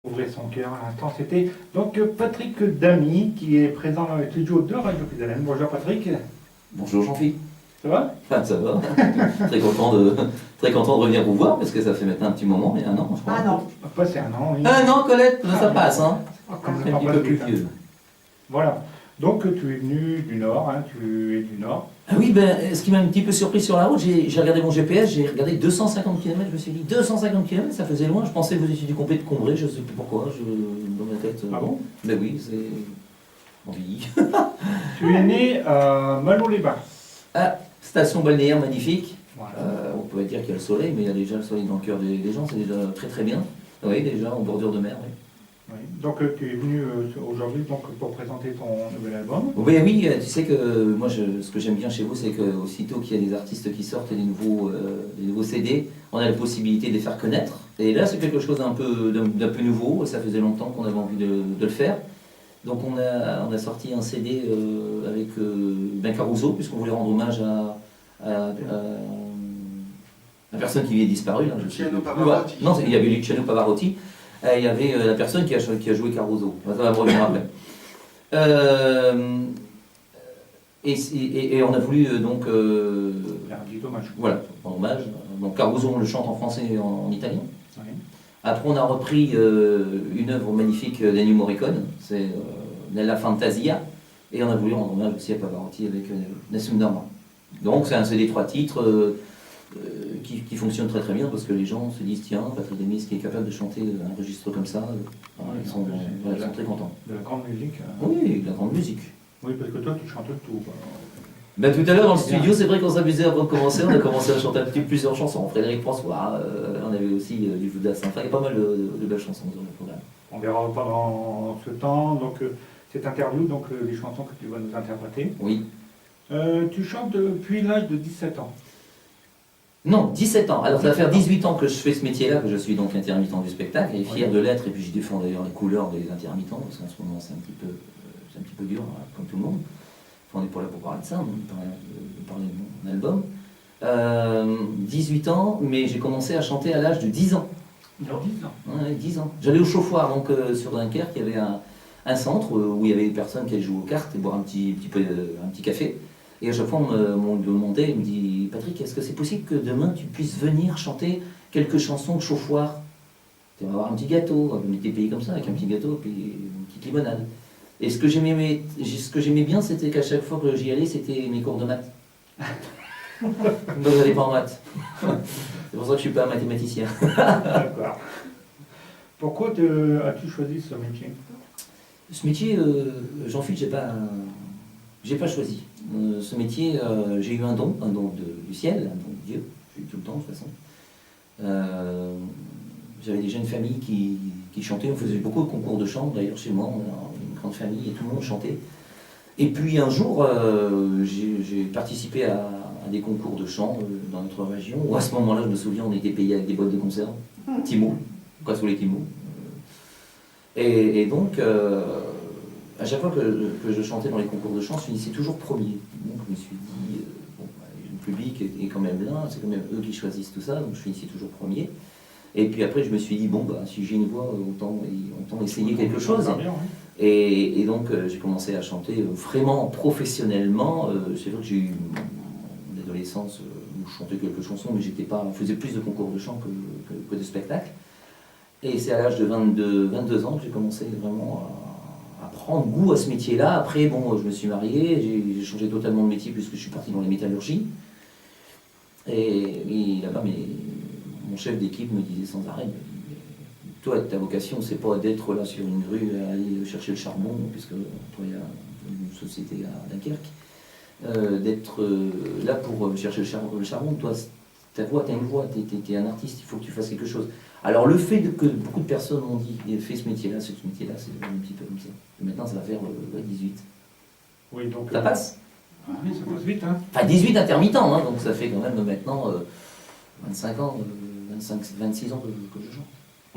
Ouvrir son cœur à l'instant, c'était donc Patrick Damy qui est présent dans le studio de Radio Puisalène. Bonjour Patrick. Bonjour Jean-Philippe. Ça va? Enfin, ça va. Très content de revenir vous voir parce que ça fait maintenant un petit moment, il y a un an, je crois. Ah non. Passé un an, oui. Un an, Colette, ça passe, hein. Comme Un ça petit passe peu plus vite, hein. vieux. Voilà. Donc tu es venu du Nord, hein, tu es du Nord. Ah oui, ben, ce qui m'a un petit peu surpris sur la route, j'ai regardé mon GPS, j'ai regardé 250 km, je me suis dit 250 km, ça faisait loin, je pensais que vous étiez du complet de Combray, je ne sais plus pourquoi, dans ma tête. Ah bon? Ben oui, c'est... Oui. Tu es né à Malo-les-Bains. Ah, station balnéaire magnifique. Voilà. On peut dire qu'il y a le soleil, mais il y a déjà le soleil dans le cœur des gens, c'est déjà très très bien. Oui, déjà en bordure de mer, oui. Oui. Donc tu es venu aujourd'hui donc, pour présenter ton nouvel album. Oui, oui, tu sais que moi, ce que j'aime bien chez vous, c'est qu'aussitôt qu'il y a des artistes qui sortent et des nouveaux CD, on a la possibilité de les faire connaître. Et là, c'est quelque chose d'un peu nouveau, ça faisait longtemps qu'on avait envie de le faire. Donc on a sorti un CD avec Ben Caruso, puisqu'on voulait rendre hommage à la personne qui est disparue. Là, Luciano Pavarotti. Non, il y avait Luciano Pavarotti. Il y avait la personne qui a joué Caruso. Ça va me revenir après. Et on a voulu donc... Un petit hommage. Voilà, en hommage. Donc Caruso, on le chante en français et en italien. Oui. Après, on a repris une œuvre magnifique d'Ennio Morricone, c'est Nella Fantasia. Et on a voulu rendre hommage aussi à Pavarotti avec Nessun Dorma. Donc c'est un CD 3 titres qui fonctionne très très bien parce que les gens se disent tiens, Patrick Damy, qui est capable de chanter un registre comme ça, ils sont très contents. De la grande musique. Oui, de la grande musique. Oui, parce que toi tu chantes tout. Quoi. Ben, tout à l'heure dans le studio, c'est vrai qu'on s'amusait avant de commencer, on a commencé à chanter plusieurs chansons. Frédéric François, on avait aussi du Judas, enfin il y a pas mal de belles chansons dans le programme. On verra pendant ce temps, donc cette interview, donc les chansons que tu vas nous interpréter. Oui. Tu chantes depuis l'âge de 17 ans. Non, 17 ans. Alors ça va faire 18 ans que je fais ce métier-là, que je suis donc intermittent du spectacle, et fier de l'être, et puis je défends d'ailleurs les couleurs des intermittents, parce qu'en ce moment c'est un petit peu dur, hein, comme tout le monde. Enfin, on n'est pas là pour parler de ça, on est parler de mon album. 18 ans, mais j'ai commencé à chanter à l'âge de 10 ans. Dans 10 ans. Ouais, 10 ans. J'allais au chauffoir, donc sur Dunkerque, il y avait un centre où il y avait des personnes qui allaient jouer aux cartes et boire un petit café. Et à chaque fois, on me demandait, il me dit « Patrick, est-ce que c'est possible que demain tu puisses venir chanter quelques chansons de chauffoir? Tu vas avoir un petit gâteau, on était payé comme ça, avec un petit gâteau et puis une petite limonade. » Et ce que j'aimais bien, c'était qu'à chaque fois que j'y allais, c'était mes cours de maths. Donc je n'allais pas en maths. C'est pour ça que je ne suis pas un mathématicien. D'accord. Pourquoi as-tu choisi ce métier? Ce métier, Jean-Philippe, j'ai pas choisi. Ce métier, j'ai eu un don du ciel, un don de Dieu, j'ai eu tout le temps de toute façon. J'avais déjà une famille qui chantait, on faisait beaucoup de concours de chant, d'ailleurs chez moi, on a une grande famille et tout le monde chantait. Et puis un jour, j'ai participé à des concours de chant dans notre région, où à ce moment-là, je me souviens, on était payé avec des boîtes de conserve, Timo, quoi sous les Timo. Et donc, à chaque fois que je chantais dans les concours de chant, je finissais toujours premier. Donc je me suis dit, bon, le public est quand même là, c'est quand même eux qui choisissent tout ça, donc je finissais toujours premier. Et puis après, je me suis dit, bon, bah, si j'ai une voix, autant essayer quelque chose. Et donc, j'ai commencé à chanter vraiment professionnellement. C'est vrai que j'ai eu une adolescence où je chantais quelques chansons, mais je faisais plus de concours de chant que de spectacles. Et c'est à l'âge de 22 ans que j'ai commencé vraiment à prendre goût à ce métier-là. Après, bon, je me suis marié, j'ai changé totalement de métier puisque je suis parti dans les métallurgies. Et là-bas, mon chef d'équipe me disait sans arrêt, toi, ta vocation, c'est pas d'être là sur une rue à aller chercher le charbon, puisque toi, il y a une société à Dunkerque, d'être là pour chercher le charbon. Toi, ta voix, t'as une voix, t'es un artiste, il faut que tu fasses quelque chose. Alors le fait que beaucoup de personnes m'ont dit, fais ce métier-là, c'est un petit peu comme ça. Et maintenant, ça va faire 18. Oui, donc, ça passe? Ah oui, ça passe vite, hein. Enfin, 18 intermittents, hein, donc ça fait quand même maintenant 25 ans, 26 ans que je chante.